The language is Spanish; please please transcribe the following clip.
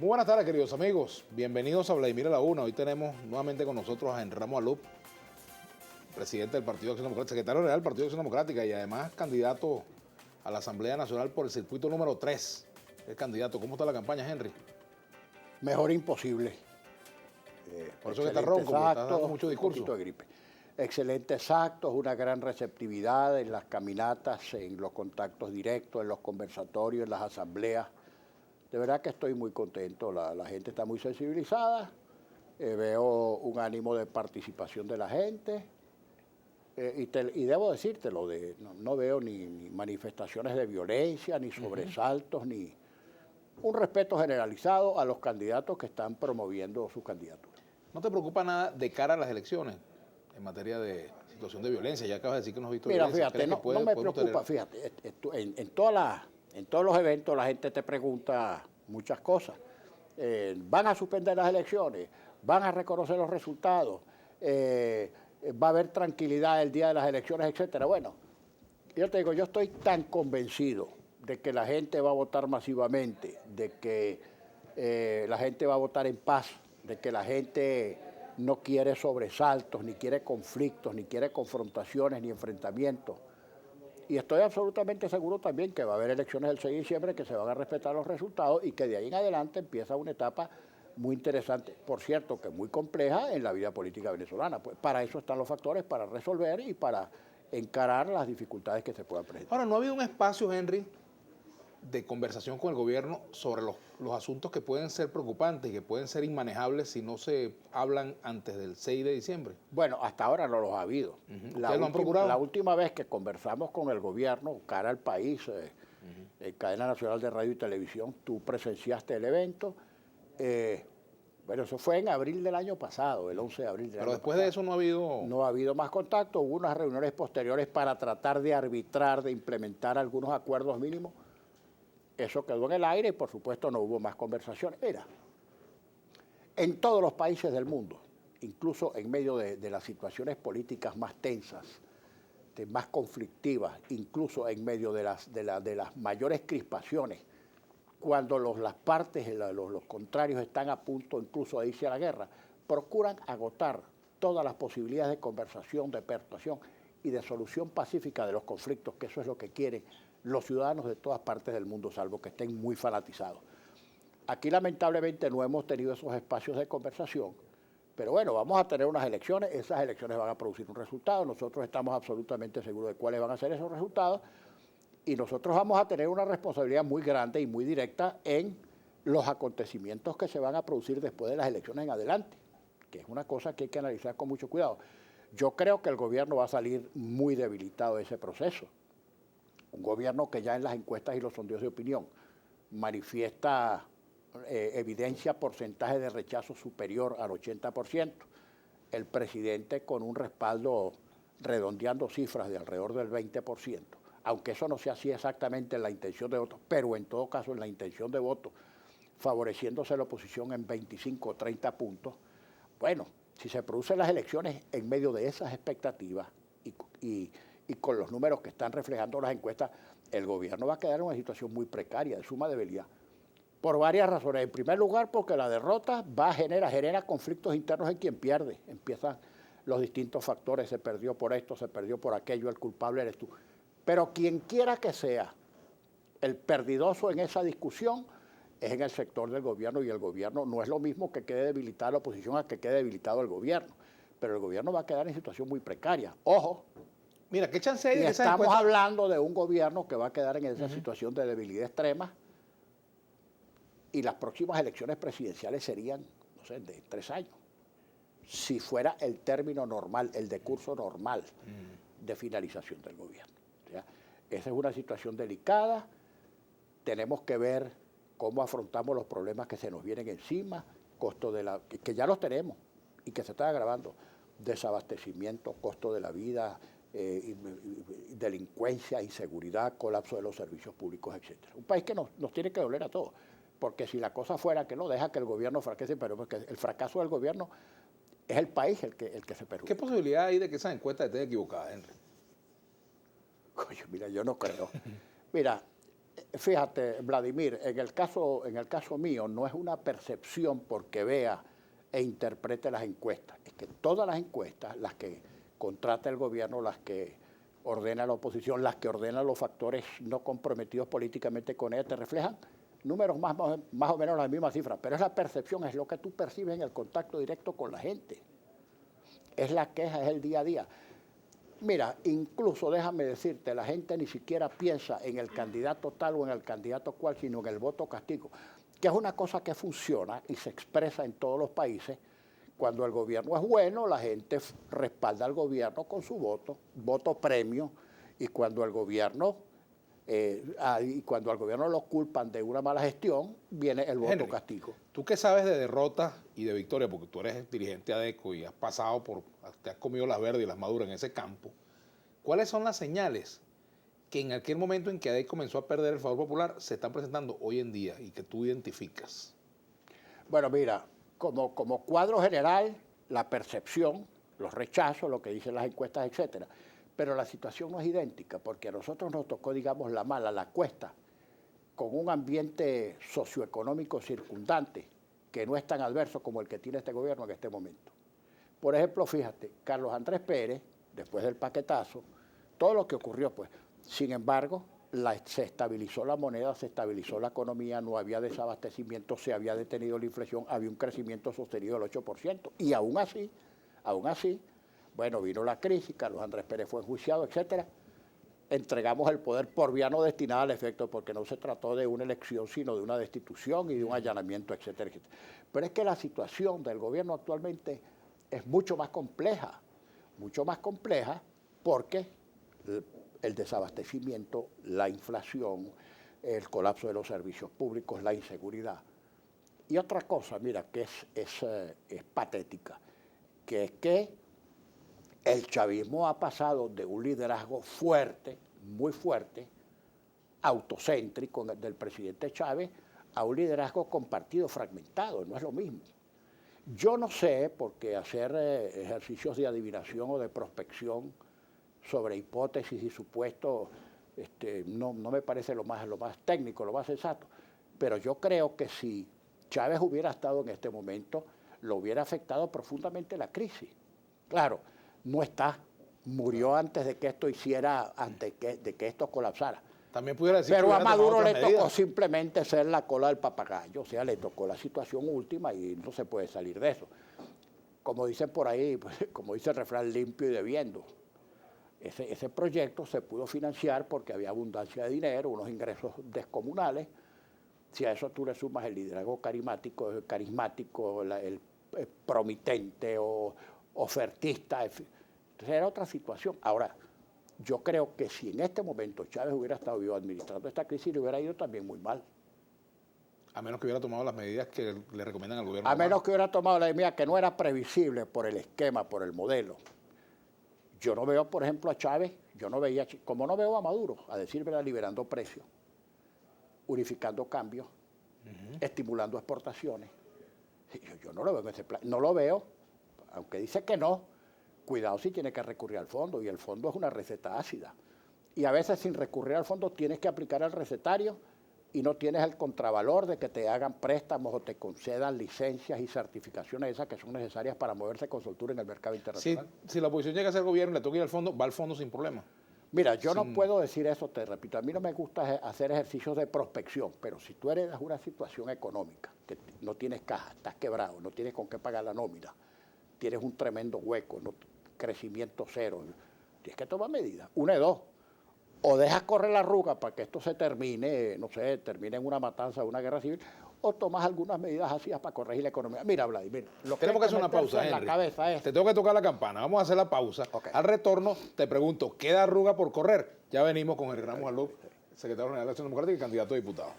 Muy buenas tardes, queridos amigos. Bienvenidos a Vladimir a la Una. Hoy tenemos nuevamente con nosotros a Henry Ramos Alup, presidente del Partido Acción Democrática, secretario general del Partido Acción Democrática y además candidato a la Asamblea Nacional por el circuito número 3. Es candidato. ¿Cómo está la campaña, Henry? Mejor imposible. Por eso que está ronco, porque está dando mucho un discurso. poquito de gripe. Excelentes actos, una gran receptividad en las caminatas, en los contactos directos, en los conversatorios, en las asambleas. De verdad que estoy muy contento, la gente está muy sensibilizada, veo un ánimo de participación de la gente y debo decírtelo, no veo ni manifestaciones de violencia, ni sobresaltos, ni un respeto generalizado a los candidatos que están promoviendo su candidatura. ¿No te preocupa nada de cara a las elecciones en materia de situación de violencia? Ya acabas de decir que no has visto Mira, violencia. fíjate, no me preocupa, fíjate, en todos los eventos la gente te pregunta muchas cosas. ¿Van a suspender las elecciones? ¿Van a reconocer los resultados? ¿Va a haber tranquilidad el día de las elecciones, etcétera? Bueno, yo te digo, yo estoy tan convencido de que la gente va a votar masivamente, de que la gente va a votar en paz, de que la gente no quiere sobresaltos, ni quiere conflictos, ni quiere confrontaciones, ni enfrentamientos. Y estoy absolutamente seguro también que va a haber elecciones el 6 de diciembre, que se van a respetar los resultados y que de ahí en adelante empieza una etapa muy interesante, por cierto, que muy compleja en la vida política venezolana. Pues para eso están los factores, para resolver y para encarar las dificultades que se puedan presentar. Ahora, ¿no ha habido un espacio, Henry, de conversación con el gobierno sobre los asuntos que pueden ser preocupantes y que pueden ser inmanejables si no se hablan antes del 6 de diciembre? Bueno, hasta ahora no los ha habido. ¿Ustedes lo han procurado? La última vez que conversamos con el gobierno, cara al país, en Cadena Nacional de Radio y Televisión, tú presenciaste el evento. Bueno, eso fue en abril del año pasado, el 11 de abril del año pasado. Pero después de eso no ha habido... No ha habido más contacto, hubo unas reuniones posteriores para tratar de arbitrar, de implementar algunos acuerdos mínimos. Eso quedó en el aire y, por supuesto, no hubo más conversaciones. Mira, en todos los países del mundo, incluso en medio de las situaciones políticas más tensas, más conflictivas, incluso en medio de las mayores crispaciones, cuando las partes, los contrarios están a punto incluso de irse a la guerra, procuran agotar todas las posibilidades de conversación, de persuasión y de solución pacífica de los conflictos, que eso es lo que quieren los ciudadanos de todas partes del mundo, salvo que estén muy fanatizados. Aquí lamentablemente no hemos tenido esos espacios de conversación, pero bueno, vamos a tener unas elecciones, esas elecciones van a producir un resultado, nosotros estamos absolutamente seguros de cuáles van a ser esos resultados y nosotros vamos a tener una responsabilidad muy grande y muy directa en los acontecimientos que se van a producir después de las elecciones en adelante, que es una cosa que hay que analizar con mucho cuidado. Yo creo que el gobierno va a salir muy debilitado de ese proceso. Un gobierno que ya en las encuestas y los sondeos de opinión manifiesta evidencia porcentaje de rechazo superior al 80%. El presidente con un respaldo redondeando cifras de alrededor del 20%. Aunque eso no sea así exactamente en la intención de voto, pero en todo caso en la intención de voto, favoreciéndose la oposición en 25 o 30 puntos. Bueno, si se producen las elecciones en medio de esas expectativas y con los números que están reflejando las encuestas, el gobierno va a quedar en una situación muy precaria, de suma debilidad, por varias razones. En primer lugar, porque la derrota genera conflictos internos en quien pierde. Empiezan los distintos factores, se perdió por esto, se perdió por aquello, el culpable eres tú. Pero quien quiera que sea el perdidoso en esa discusión es en el sector del gobierno, y el gobierno no es lo mismo que quede debilitada la oposición a que quede debilitado el gobierno. Pero el gobierno va a quedar en situación muy precaria. Ojo. Mira, ¿qué chance hay de que esa estamos encuesta... hablando de un gobierno que va a quedar en esa situación de debilidad extrema y las próximas elecciones presidenciales serían, no sé, de 3 años. Si fuera el término normal, el decurso normal de finalización del gobierno. O sea, esa es una situación delicada. Tenemos que ver cómo afrontamos los problemas que se nos vienen encima, costo que ya los tenemos y que se están agravando, desabastecimiento, costo de la vida, delincuencia, inseguridad, colapso de los servicios públicos, etc. Un país que nos tiene que doler a todos, porque si la cosa fuera que no deja que el gobierno fracase, pero porque el fracaso del gobierno es el país el que se perjudica. ¿Qué posibilidad hay de que esas encuestas estén equivocadas, Henry? Coño, mira, yo no creo. Mira, Fíjate, Vladimir, en el caso mío no es una percepción porque vea e interprete las encuestas. Es que todas las encuestas, las que contrata el gobierno, las que ordena la oposición, las que ordenan los factores no comprometidos políticamente con ella, te reflejan números más o menos las mismas cifras. Pero es la percepción, es lo que tú percibes en el contacto directo con la gente. Es la queja, es el día a día. Mira, incluso déjame decirte, la gente ni siquiera piensa en el candidato tal o en el candidato cual, sino en el voto castigo, que es una cosa que funciona y se expresa en todos los países. Cuando el gobierno es bueno, la gente respalda al gobierno con su voto premio, y cuando al gobierno lo culpan de una mala gestión, viene el voto Henry, castigo. Tú que sabes de derrota y de victoria, porque tú eres dirigente ADECO y has pasado te has comido las verdes y las maduras en ese campo, ¿cuáles son las señales que en aquel momento en que ADECO comenzó a perder el favor popular se están presentando hoy en día y que tú identificas? Bueno, mira, como cuadro general, la percepción, los rechazos, lo que dicen las encuestas, etcétera. Pero la situación no es idéntica, porque a nosotros nos tocó, digamos, la mala, la cuesta, con un ambiente socioeconómico circundante que no es tan adverso como el que tiene este gobierno en este momento. Por ejemplo, fíjate, Carlos Andrés Pérez, después del paquetazo, todo lo que ocurrió, pues, sin embargo, se estabilizó la moneda, se estabilizó la economía, no había desabastecimiento, se había detenido la inflación, había un crecimiento sostenido del 8%. Y aún así, bueno, vino la crisis, Carlos Andrés Pérez fue enjuiciado, etcétera. Entregamos el poder por vía no destinada al efecto, porque no se trató de una elección, sino de una destitución y de un allanamiento, etcétera, etcétera. Pero es que la situación del gobierno actualmente es mucho más compleja porque el desabastecimiento, la inflación, el colapso de los servicios públicos, la inseguridad. Y otra cosa, mira, que es patética, que es que el chavismo ha pasado de un liderazgo fuerte, muy fuerte, autocéntrico del presidente Chávez, a un liderazgo compartido, fragmentado, no es lo mismo. Yo no sé, porque hacer ejercicios de adivinación o de prospección sobre hipótesis y supuestos no me parece lo más técnico, lo más sensato, pero yo creo que si Chávez hubiera estado en este momento, lo hubiera afectado profundamente la crisis. Claro, no está, murió antes de que esto de que esto colapsara. También pudiera decir pero que a Maduro le medidas. tocó simplemente ser la cola del papagayo, o sea, le tocó la situación última y no se puede salir de eso. Como dicen por ahí, pues, como dice el refrán, limpio y debiendo. Ese proyecto se pudo financiar porque había abundancia de dinero, unos ingresos descomunales. Si a eso tú le sumas el liderazgo carismático, el promitente o ofertista, entonces era otra situación. Ahora, yo creo que si en este momento Chávez hubiera estado vivo administrando esta crisis, le hubiera ido también muy mal. A menos que hubiera tomado las medidas que le recomiendan al gobierno. A menos que hubiera tomado la medida que no era previsible por el esquema, por el modelo. Yo no veo, por ejemplo, a Chávez, como no veo a Maduro, a decir verdad, liberando precios, unificando cambios, estimulando exportaciones. Yo no lo veo en ese plan. No lo veo, aunque dice que no. Cuidado si tiene que recurrir al fondo, y el fondo es una receta ácida. Y a veces sin recurrir al fondo tienes que aplicar el recetario y no tienes el contravalor de que te hagan préstamos o te concedan licencias y certificaciones esas que son necesarias para moverse con soltura en el mercado internacional. Si la oposición llega a ser gobierno y le toca ir al fondo, va al fondo sin problema. Mira, yo no puedo decir eso, te repito, a mí no me gusta hacer ejercicios de prospección, pero si tú eres una situación económica, que no tienes caja, estás quebrado, no tienes con qué pagar la nómina, tienes un tremendo hueco, crecimiento cero, tienes que tomar medidas, una de dos. O dejas correr la arruga para que esto se termine, no sé, termine en una matanza, una guerra civil, o tomas algunas medidas así para corregir la economía. Mira, Vladimir, tenemos que hacer una pausa, Henry. Te tengo que tocar la campana. Vamos a hacer la pausa. Okay. Al retorno, te pregunto, ¿queda arruga por correr? Ya venimos con Henry Ramos Alup, secretario general de la Acción Democrática y candidato a diputado.